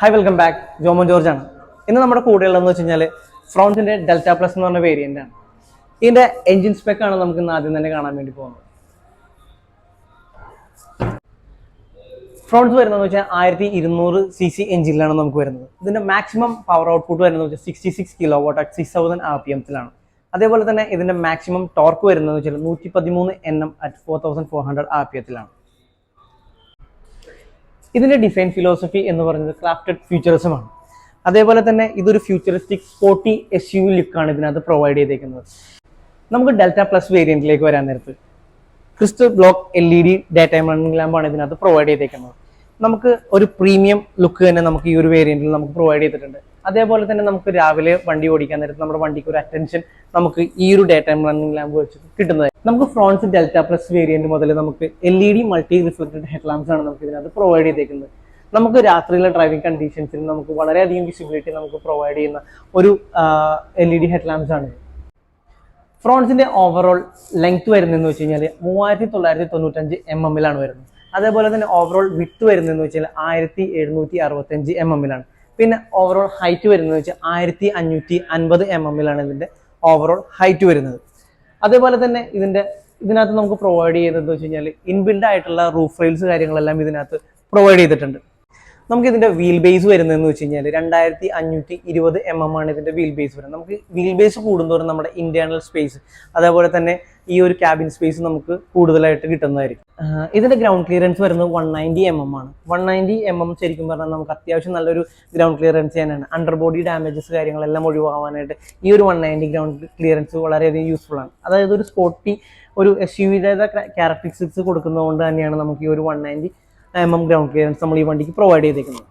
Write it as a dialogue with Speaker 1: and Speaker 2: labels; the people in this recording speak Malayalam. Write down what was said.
Speaker 1: Hi welcome back. Jomon George ആണ്. ഇന്ന് നമ്മുടെ കൂടെയുള്ളതെന്ന് വെച്ച് കഴിഞ്ഞാൽ ഫ്രോൺസിന്റെ ഡെൽറ്റ പ്ലസ് എന്ന് പറഞ്ഞ വേരിയന്റ് ആണ്. ഇതിന്റെ എഞ്ചിൻ സ്പെക് ആണ് നമുക്ക് ഇന്ന് ആദ്യം തന്നെ കാണാൻ വേണ്ടി പോകുന്നത്. ഫ്രോൺസ് വരുന്നതെന്ന് വെച്ചാൽ 1200 cc എഞ്ചിനിലാണ് നമുക്ക് വരുന്നത്. ഇതിന്റെ മാക്സിമം പവർ ഔട്ട്പുട്ട് വരുന്നത് വെച്ചാൽ 66 കിലോ വാട്ട് അറ്റ് 6000 RPM-ലാണ്. അതേപോലെ തന്നെ ഇതിന്റെ മാക്സിമം ടോർക്ക് വരുന്നത് വെച്ചാൽ 113 Nm അറ്റ് 4400 RPM-ലാണ്. ഇതിന്റെ ഡിസൈൻ ഫിലോസഫി എന്ന് പറയുന്നത് ക്രാഫ്റ്റഡ് ഫ്യൂച്ചറിസമാണ്. അതേപോലെ തന്നെ ഇതൊരു ഫ്യൂച്ചറിസ്റ്റിക് സ്പോർട്ടി SUV ലുക്കാണ് ഇതിനകത്ത് പ്രൊവൈഡ് ചെയ്തേക്കുന്നത്. നമുക്ക് ഡെൽറ്റ പ്ലസ് വേരിയന്റിലേക്ക് വരാൻ നേരത്ത് crystal block LED day time running ലാമ്പാണ് ഇതിനകത്ത് പ്രൊവൈഡ് ചെയ്തേക്കുന്നത്. നമുക്ക് ഒരു പ്രീമിയം ലുക്ക് തന്നെ നമുക്ക് ഈ ഒരു വേരിയന്റിൽ നമുക്ക് പ്രൊവൈഡ് ചെയ്തിട്ടുണ്ട്. അതേപോലെ തന്നെ നമുക്ക് രാവിലെ വണ്ടി ഓടിക്കാൻ നേരത്ത് നമ്മുടെ വണ്ടിക്ക് ഒരു അറ്റൻഷൻ നമുക്ക് ഈ ഒരു ഡേ ടൈം റണ്ണിംഗ് ലാമ്പ് വെച്ച് കിട്ടുന്നത്. നമുക്ക് ഫ്രോൺസ് ഡെൽറ്റ പ്ലസ് വേരിയന്റ് മുതൽ നമുക്ക് LED multi reflected head lamps ആണ് നമുക്ക് ഇതിനകത്ത് പ്രൊവൈഡ് ചെയ്തേക്കുന്നത്. നമുക്ക് രാത്രിയിലെ ഡ്രൈവിംഗ് കണ്ടീഷൻസിൽ നമുക്ക് വളരെയധികം വിസിബിലിറ്റി നമുക്ക് പ്രൊവൈഡ് ചെയ്യുന്ന ഒരു LED ഹെഡ് ലാംപ്സ് ആണ്. ഫ്രോൺസിന്റെ ഓവറോൾ ലെങ്ത് വരുന്നതെന്ന് വെച്ച് കഴിഞ്ഞാൽ 3995 mm-ലാണ് വരുന്നത്. അതേപോലെ തന്നെ ഓവറോൾ വിഡ്ത്ത് വരുന്നതെന്ന് വെച്ചാൽ 1765 mm-ലാണ്. പിന്നെ ഓവറോൾ ഹൈറ്റ് വരുന്നത് വെച്ചാൽ 1550 mm-ലാണ് ഇതിന്റെ ഓവറോൾ ഹൈറ്റ് വരുന്നത്. അതേപോലെ തന്നെ ഇതിനകത്ത് നമുക്ക് പ്രൊവൈഡ് ചെയ്യുന്നത് വെച്ച് കഴിഞ്ഞാൽ ഇൻബിൽഡ് ആയിട്ടുള്ള റൂഫ് റെയിൽസ് കാര്യങ്ങളെല്ലാം ഇതിനകത്ത് പ്രൊവൈഡ് ചെയ്തിട്ടുണ്ട്. നമുക്ക് ഇതിന്റെ വീൽ ബേസ് വരുന്നതെന്ന് വെച്ച് കഴിഞ്ഞാൽ 2520 mm ആണ് ഇതിന്റെ വീൽ ബേസ് വരുന്നത്. നമുക്ക് വീൽ ബേസ് കൂടുന്തോറും നമ്മുടെ ഇന്റേണൽ സ്പേസ് അതേപോലെ തന്നെ ഈ ഒരു ക്യാബിൻ സ്പേസ് നമുക്ക് കൂടുതലായിട്ട് കിട്ടുന്നതായിരിക്കും. ഇതിന്റെ ഗ്രൗണ്ട് ക്ലിയറൻസ് വരുന്നത് 190 mm ആണ്. 190 mm ശരിക്കും പറഞ്ഞാൽ നമുക്ക് അത്യാവശ്യം നല്ലൊരു ഗ്രൗണ്ട് ക്ലിയറൻസ് ചെയ്യാനാണ്. അണ്ടർ ബോഡി ഡാമേജസ് കാര്യങ്ങളെല്ലാം ഒഴിവാകാനായിട്ട് ഈ ഒരു 190 ഗ്രൗണ്ട് ക്ലിയറൻസ് വളരെയധികം യൂസ്ഫുൾ ആണ്. അതായത് ഒരു സ്പോർട്ടി ഒരു SUV-യുടെ ക്യാരക്ടറിസ്റ്റിക്സ് കൊടുക്കുന്നതുകൊണ്ട് തന്നെയാണ് നമുക്ക് ഈ ഒരു 190 mm ഗ്രൗണ്ട് ക്ലിയറൻസ് നമ്മൾ ഈ വണ്ടിക്ക് പ്രൊവൈഡ് ചെയ്തേക്കുന്നത്.